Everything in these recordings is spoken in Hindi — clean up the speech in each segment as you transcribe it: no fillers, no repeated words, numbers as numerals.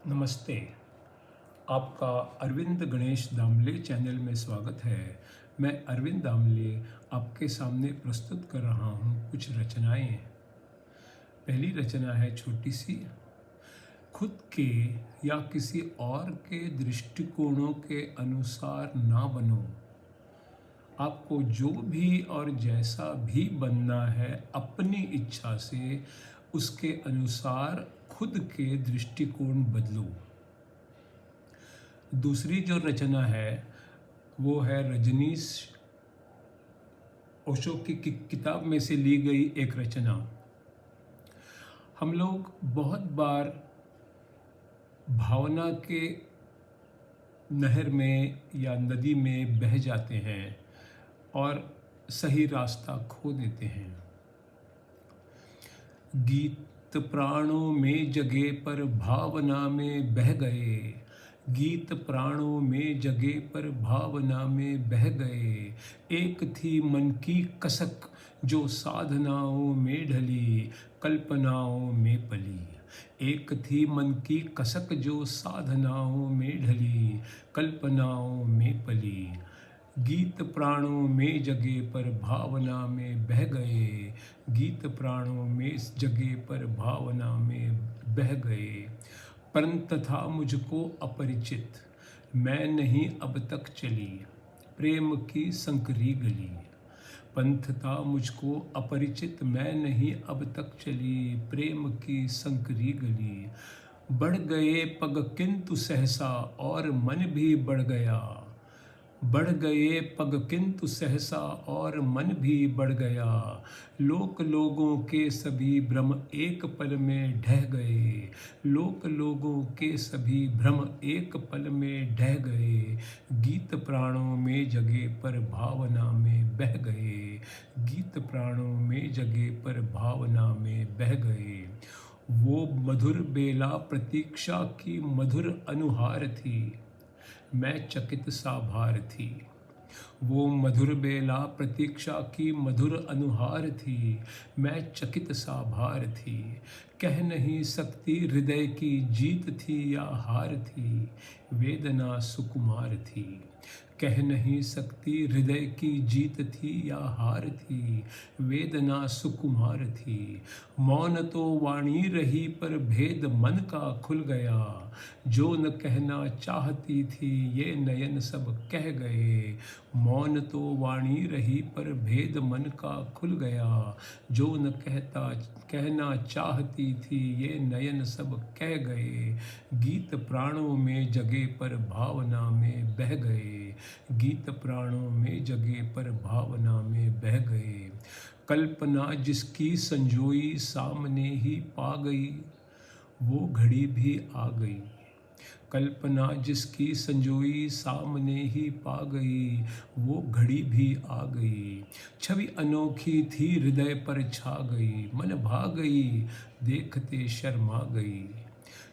नमस्ते। आपका अरविंद गणेश दामले चैनल में स्वागत है। मैं अरविंद दामले आपके सामने प्रस्तुत कर रहा हूँ कुछ रचनाएं। पहली रचना है छोटी सी। खुद के या किसी और के दृष्टिकोणों के अनुसार ना बनो। आपको जो भी और जैसा भी बनना है अपनी इच्छा से उसके अनुसार खुद के दृष्टिकोण बदलो। दूसरी जो रचना है वो है रजनीश ओशो की किताब में से ली गई एक रचना। हम लोग बहुत बार भावना के नहर में या नदी में बह जाते हैं और सही रास्ता खो देते हैं। गीत प्राणों में जगे पर भावना में बह गए। गीत प्राणों में जगे पर भावना में बह गए। एक थी मन की कसक जो साधनाओं में ढली, कल्पनाओं में पली। एक थी मन की कसक जो साधनाओं में ढली, कल्पनाओं में पली। गीत प्राणों में जगे पर भावना में बह गए। गीत प्राणों में जगे पर भावना में बह गए। परंतु था मुझको अपरिचित, मैं नहीं अब तक चली प्रेम की संकरी गली। पंथ था मुझको अपरिचित, मैं नहीं अब तक चली प्रेम की संकरी गली। बढ़ गए पग किंतु सहसा और मन भी बढ़ गया। बढ़ गए पग किंतु सहसा और मन भी बढ़ गया। लोगों के सभी भ्रम एक पल में ढह गए। लोगों के सभी भ्रम एक पल में ढह गए। गीत प्राणों में जगे पर भावना में बह गए। गीत प्राणों में जगे पर भावना में बह गए। वो मधुर बेला प्रतीक्षा की मधुर अनुहार थी, मैं चकित सा भार थी। वो मधुर बेला प्रतीक्षा की मधुर अनुहार थी, मैं चकित सा भार थी। कह नहीं सकती हृदय की जीत थी या हार थी, वेदना सुकुमार थी। कह नहीं सकती हृदय की जीत थी या हार थी, वेदना सुकुमार थी। मौन तो वाणी रही पर भेद मन का खुल गया। जो न कहना चाहती थी ये नयन सब कह गए। मौन तो वाणी रही पर भेद मन का खुल गया। जो न कहना चाहती थी ये नयन सब कह गए। गीत प्राणों में जगे पर भावना में बह गए। गीत प्राणों में जगे पर भावना में बह गए। कल्पना जिसकी संजोई सामने ही पा गई, वो घड़ी भी आ गई। कल्पना जिसकी संजोई सामने ही पा गई, वो घड़ी भी आ गई। छवि अनोखी थी हृदय पर छा गई, मन भा गई देखते शर्मा गई।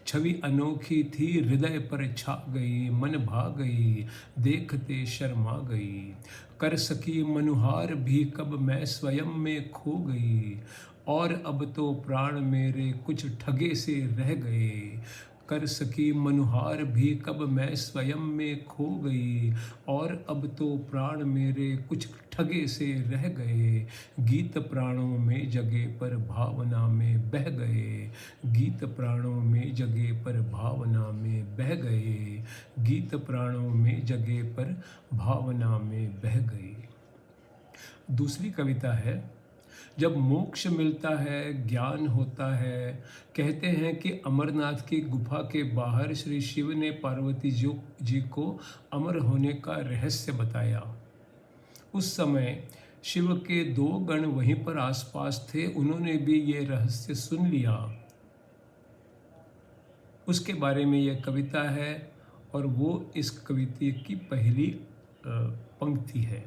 छवि अनोखी थी हृदय पर छा गई, मन भा गई देखते शर्मा गई। कर सकी मनुहार भी कब मैं स्वयं में खो गई, और अब तो प्राण मेरे कुछ ठगे से रह गए। कर सकी मनुहार भी कब मैं स्वयं में खो गई, और अब तो प्राण मेरे कुछ ठगे से रह गए। गीत प्राणों में जगे पर भावना में बह गए। गीत प्राणों में जगे पर भावना में बह गए। गीत प्राणों में जगे पर भावना में बह गए। दूसरी कविता है। जब मोक्ष मिलता है, ज्ञान होता है। कहते हैं कि अमरनाथ की गुफा के बाहर श्री शिव ने पार्वती जी को अमर होने का रहस्य बताया। उस समय शिव के दो गण वहीं पर आसपास थे, उन्होंने भी ये रहस्य सुन लिया। उसके बारे में यह कविता है और वो इस कविता की पहली पंक्ति है।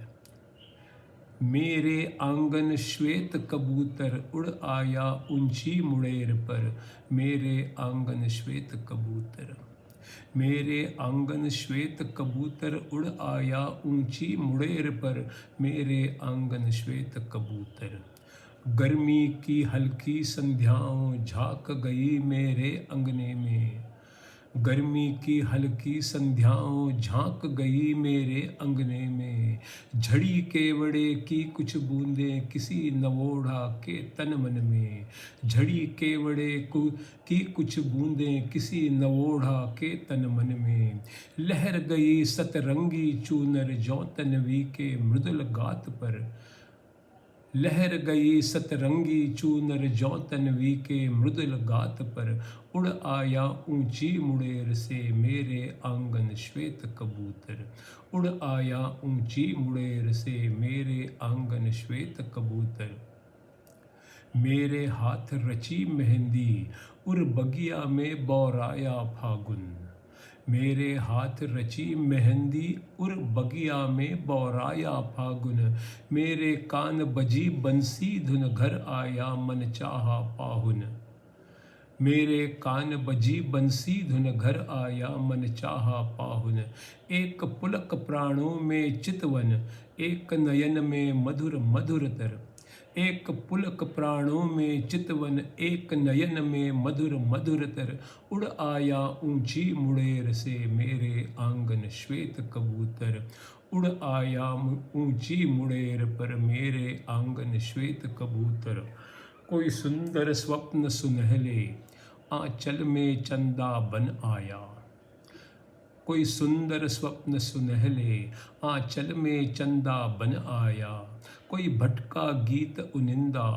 मेरे आंगन श्वेत कबूतर उड़ आया ऊंची मुड़ेर पर। मेरे आंगन श्वेत कबूतर। मेरे आंगन श्वेत कबूतर उड़ आया ऊंची मुड़ेर पर। मेरे आंगन श्वेत कबूतर। गर्मी की हल्की संध्याओं झांक गई मेरे अंगने में। गर्मी की हल्की संध्याओं झांक गई मेरे अंगने में, झड़ी केवड़े की कुछ बूंदें किसी नवोढ़ा के तन मन में, झड़ी केवड़े की कुछ बूंदें किसी नवोढ़ा के तन मन में, लहर गई सतरंगी चूनर जौतनवी के मृदुल गात पर, लहर गई सतरंगी चूनर जौतनवी के मृदुल गात पर, उड़ आया ऊंची मुड़ेर से मेरे आंगन श्वेत कबूतर, उड़ आया ऊंची मुड़ेर से मेरे आंगन श्वेत कबूतर। मेरे हाथ रची मेहंदी उर बगिया में बौराया फागुन, मेरे हाथ रची मेहंदी उर बगिया में बौराया फागुन, मेरे कान बजी बंसी धुन घर आया मन चाहा पाहुन, मेरे कान बजी बंसी धुन घर आया मन चाहा पाहुन। एक पुलक प्राणों में चितवन, एक नयन में मधुर मधुरतर, एक पुलक प्राणों में चितवन, एक नयन में मधुर मधुरतर, उड़ आया ऊंची मुड़ेर से मेरे आंगन श्वेत कबूतर, उड़ आया ऊंची मुड़ेर पर मेरे आंगन श्वेत कबूतर। कोई सुंदर स्वप्न सुनहले आंचल में चंदा बन आया, कोई सुंदर स्वप्न सुनहले आंचल में चंदा बन आया, कोई भटका गीत उनिंदा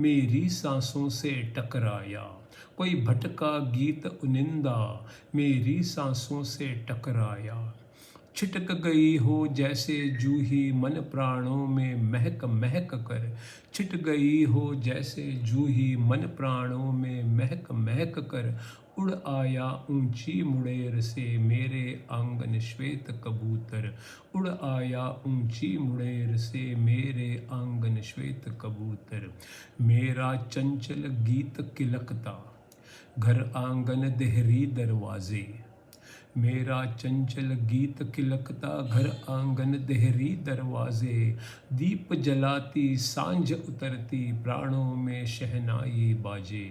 मेरी सांसों से टकराया, कोई भटका गीत उनिंदा मेरी सांसों से टकराया, छिटक गई हो जैसे जूही मन प्राणों में महक महक कर, छिट गई हो जैसे जूही मन प्राणों में महक महक कर, उड़ आया ऊंची मुड़ेर से मेरे आंगन श्वेत कबूतर, उड़ आया ऊंची मुड़ेर से मेरे आंगन श्वेत कबूतर। मेरा चंचल गीत किलकता घर आंगन देहरी दरवाजे, मेरा चंचल गीत किलकता घर आंगन देहरी दरवाजे, दीप जलाती सांझ उतरती प्राणों में शहनाई बाजे,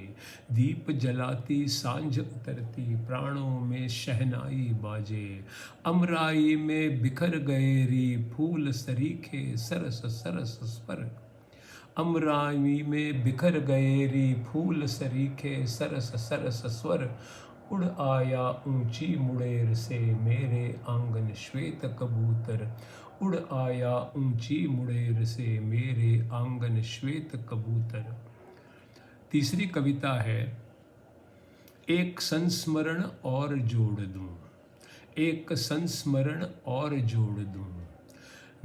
दीप जलाती सांझ उतरती प्राणों में शहनाई बाजे, अमराई में बिखर गए री फूल सरीखे सरस सरस स्वर, अमराई में बिखर गए री फूल सरीखे सरस सरस स्वर, उड़ आया ऊंची मुड़ेर से मेरे आंगन श्वेत कबूतर, उड़ आया ऊंची मुड़ेर से मेरे आंगन श्वेत कबूतर। तीसरी कविता है, एक संस्मरण और जोड़ दूं, एक संस्मरण और जोड़ दूं,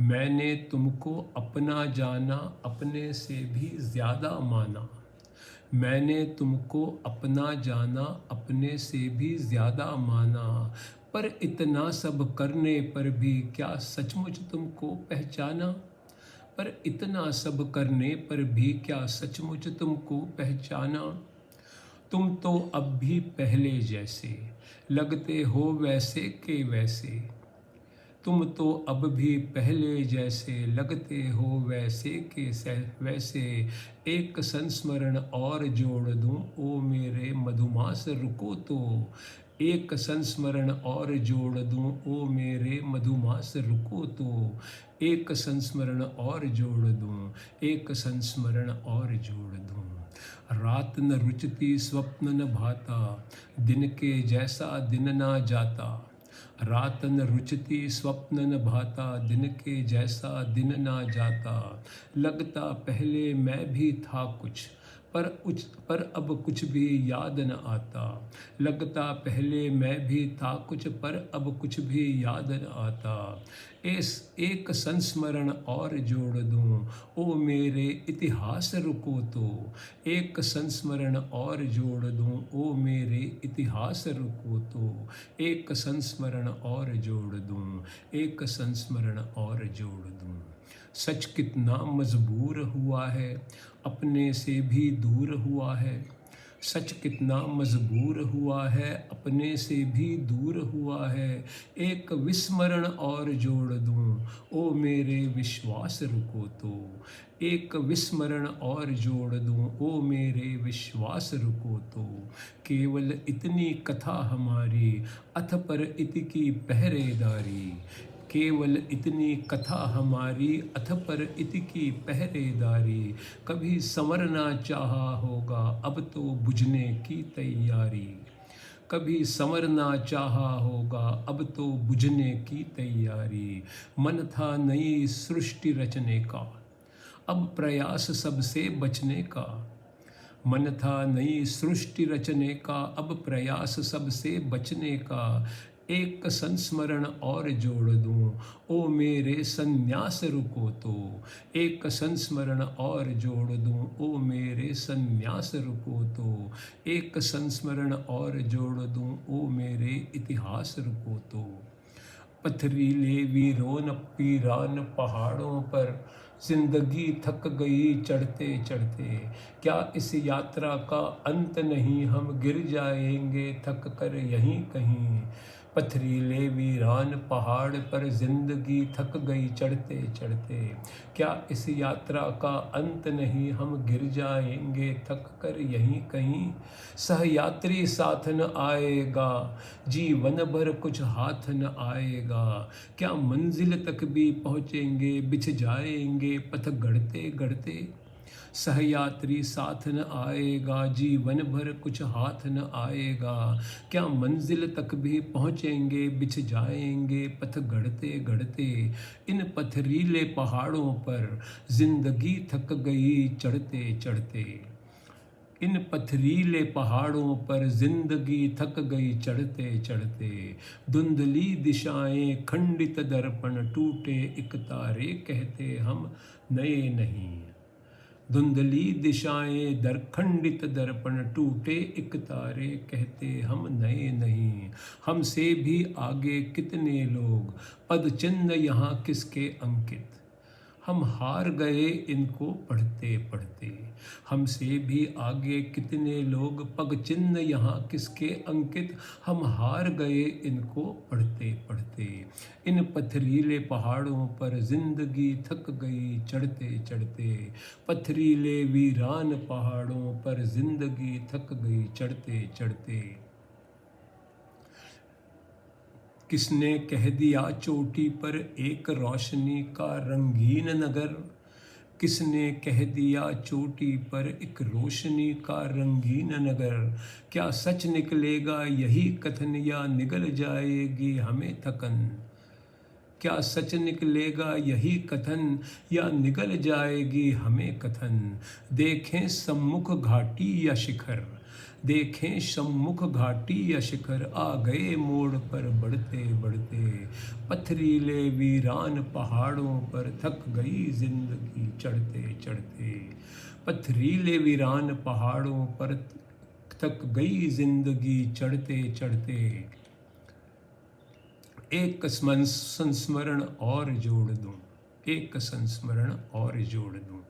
मैंने तुमको अपना जाना अपने से भी ज्यादा माना, मैंने तुमको अपना जाना अपने से भी ज्यादा माना, पर इतना सब करने पर भी क्या सचमुच तुमको पहचाना, पर इतना सब करने पर भी क्या सचमुच तुमको पहचाना, तुम तो अब भी पहले जैसे लगते हो वैसे के वैसे, तुम तो अब भी पहले जैसे लगते हो वैसे के वैसे, एक संस्मरण और जोड़ दूं ओ मेरे मधुमास रुको तो, एक संस्मरण और जोड़ दूं ओ मेरे मधुमास रुको तो, एक संस्मरण और जोड़ दूं, एक संस्मरण और जोड़ दूं। रात न रुचती स्वप्न न भाता, दिन के जैसा दिन ना जाता, रात न रुचती स्वप्न न भाता, दिन के जैसा दिन ना जाता, लगता पहले मैं भी था कुछ पर अब कुछ भी याद न आता, लगता पहले मैं भी था कुछ पर अब कुछ भी याद न आता, एक संस्मरण और जोड़ दूं ओ मेरे इतिहास रुको तो, एक संस्मरण और जोड़ दूं ओ मेरे इतिहास रुको तो, एक संस्मरण और जोड़ दूं, एक संस्मरण और जोड़ दूं। सच कितना मजबूर हुआ है अपने से भी दूर हुआ है, सच कितना मजबूर हुआ है, अपने से भी दूर हुआ है। एक विस्मरण और जोड़ दूं, ओ मेरे विश्वास रुको तो। एक विस्मरण और जोड़ दूं, ओ मेरे विश्वास रुको तो। केवल इतनी कथा हमारी, अथ पर इत की पहरेदारी। केवल इतनी कथा हमारी, अथ पर इत की पहरेदारी। कभी संवरना चाहा होगा, अब तो बुझने की तैयारी। कभी संवरना चाहा होगा, अब तो बुझने की तैयारी। मन था नई सृष्टि रचने का, अब प्रयास सबसे बचने का। मन था नई सृष्टि रचने का, अब प्रयास सबसे बचने का। एक संस्मरण और जोड़ दूं, ओ मेरे संन्यास रुको तो। एक संस्मरण और जोड़ दूं, ओ मेरे संन्यास रुको तो। एक संस्मरण और जोड़ दूं, ओ मेरे इतिहास रुको तो। पथरीले वीरों पीरान पहाड़ों पर, जिंदगी थक गई चढ़ते चढ़ते। क्या इस यात्रा का अंत नहीं, हम गिर जाएंगे थक कर यहीं कहीं। पथरीले वीरान पहाड़ पर, जिंदगी थक गई चढ़ते चढ़ते। क्या इस यात्रा का अंत नहीं, हम गिर जाएंगे थक कर यहीं कहीं। सहयात्री साथ न आएगा, जीवन भर कुछ हाथ न आएगा। क्या मंजिल तक भी पहुँचेंगे, बिछ जाएंगे पथ गढ़ते गढ़ते। सहयात्री साथ न आएगा, जीवन भर कुछ हाथ न आएगा। क्या मंजिल तक भी पहुँचेंगे, बिछ जाएंगे पथ गढ़ते गढ़ते। इन पथरीले पहाड़ों पर, जिंदगी थक गई चढ़ते चढ़ते। इन पथरीले पहाड़ों पर, जिंदगी थक गई चढ़ते चढ़ते। धुंधली दिशाएं खंडित दर्पण, टूटे एक तारे कहते हम नए नहीं। धुंधली दिशाएं खंडित दर्पण, टूटे एक तारे कहते हम नए नहीं। हमसे भी आगे कितने लोग, पद चिन्ह यहाँ किसके अंकित। हम हार गए इनको पढ़ते पढ़ते। हमसे भी आगे कितने लोग, पग चिन्ह यहाँ किसके अंकित। हम हार गए इनको पढ़ते पढ़ते। इन पथरीले पहाड़ों पर, जिंदगी थक गई चढ़ते चढ़ते। पथरीले वीरान पहाड़ों पर, जिंदगी थक गई चढ़ते चढ़ते। किसने कह दिया चोटी पर, एक रोशनी का रंगीन नगर। किसने कह दिया चोटी पर, एक रोशनी का रंगीन नगर। क्या सच निकलेगा यही कथन, या निगल जाएगी हमें थकन। क्या सच निकलेगा यही कथन, या निगल जाएगी हमें कथन। देखें सम्मुख घाटी या शिखर, देखें सम्मुख घाटी या शिखर। आ गए मोड़ पर बढ़ते बढ़ते। पथरीले वीरान पहाड़ों पर, थक गई जिंदगी चढ़ते चढ़ते। पथरीले वीरान पहाड़ों पर, थक गई जिंदगी चढ़ते चढ़ते। एक संस्मरण और जोड़ दूं, एक संस्मरण और जोड़ दूं।